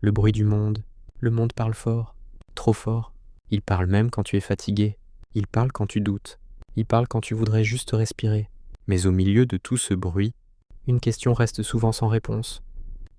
le bruit du monde. Le monde parle fort, trop fort. Il parle même quand tu es fatigué. Il parle quand tu doutes. Il parle quand tu voudrais juste respirer. Mais au milieu de tout ce bruit, une question reste souvent sans réponse.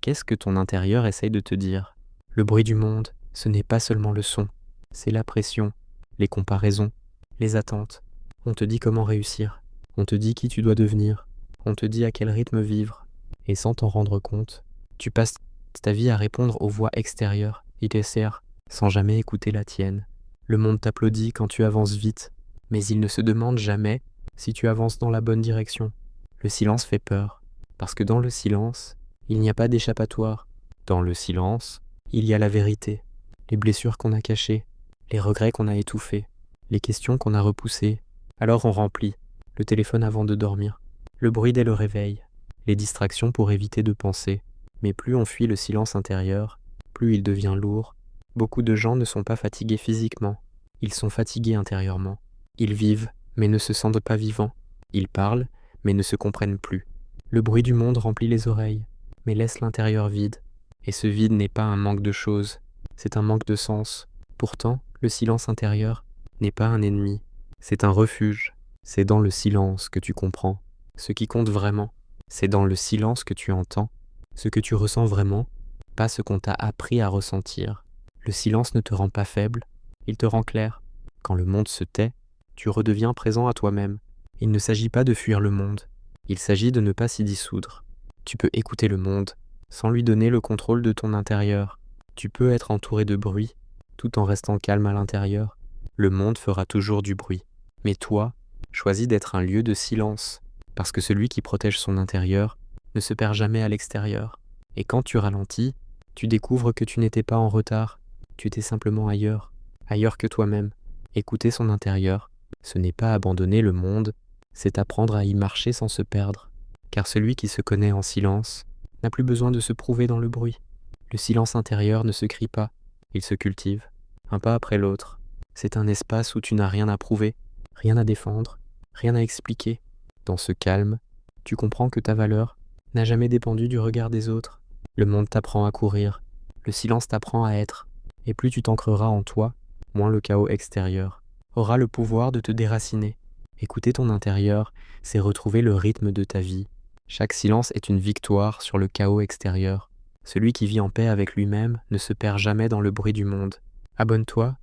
Qu'est-ce que ton intérieur essaye de te dire? Le bruit du monde, ce n'est pas seulement le son, c'est la pression, les comparaisons, les attentes. On te dit comment réussir, on te dit qui tu dois devenir, on te dit à quel rythme vivre. Et sans t'en rendre compte, tu passes ta vie à répondre aux voix extérieures, ITCR, sans jamais écouter la tienne. Le monde t'applaudit quand tu avances vite, mais il ne se demande jamais si tu avances dans la bonne direction. Le silence fait peur, parce que dans le silence, il n'y a pas d'échappatoire. Dans le silence, il y a la vérité, les blessures qu'on a cachées, les regrets qu'on a étouffés, les questions qu'on a repoussées. Alors on remplit le téléphone avant de dormir, le bruit dès le réveil, les distractions pour éviter de penser. Mais plus on fuit le silence intérieur, plus il devient lourd. Beaucoup de gens ne sont pas fatigués physiquement, ils sont fatigués intérieurement. Ils vivent, mais ne se sentent pas vivants. Ils parlent, mais ne se comprennent plus. Le bruit du monde remplit les oreilles, mais laisse l'intérieur vide. Et ce vide n'est pas un manque de choses, c'est un manque de sens. Pourtant, le silence intérieur n'est pas un ennemi, c'est un refuge. C'est dans le silence que tu comprends ce qui compte vraiment. C'est dans le silence que tu entends ce que tu ressens vraiment, pas ce qu'on t'a appris à ressentir. Le silence ne te rend pas faible, il te rend clair. Quand le monde se tait, tu redeviens présent à toi-même. Il ne s'agit pas de fuir le monde, il s'agit de ne pas s'y dissoudre. Tu peux écouter le monde sans lui donner le contrôle de ton intérieur. Tu peux être entouré de bruit tout en restant calme à l'intérieur. Le monde fera toujours du bruit. Mais toi, choisis d'être un lieu de silence, parce que celui qui protège son intérieur ne se perd jamais à l'extérieur. Et quand tu ralentis, tu découvres que tu n'étais pas en retard, tu étais simplement ailleurs, ailleurs que toi-même. Écouter son intérieur, ce n'est pas abandonner le monde, c'est apprendre à y marcher sans se perdre. Car celui qui se connaît en silence n'a plus besoin de se prouver dans le bruit. Le silence intérieur ne se crie pas, il se cultive, un pas après l'autre. C'est un espace où tu n'as rien à prouver, rien à défendre, rien à expliquer. Dans ce calme, tu comprends que ta valeur n'a jamais dépendu du regard des autres. Le monde t'apprend à courir, le silence t'apprend à être. Et plus tu t'ancreras en toi, moins le chaos extérieur aura le pouvoir de te déraciner. Écouter ton intérieur, c'est retrouver le rythme de ta vie. Chaque silence est une victoire sur le chaos extérieur. Celui qui vit en paix avec lui-même ne se perd jamais dans le bruit du monde. Abonne-toi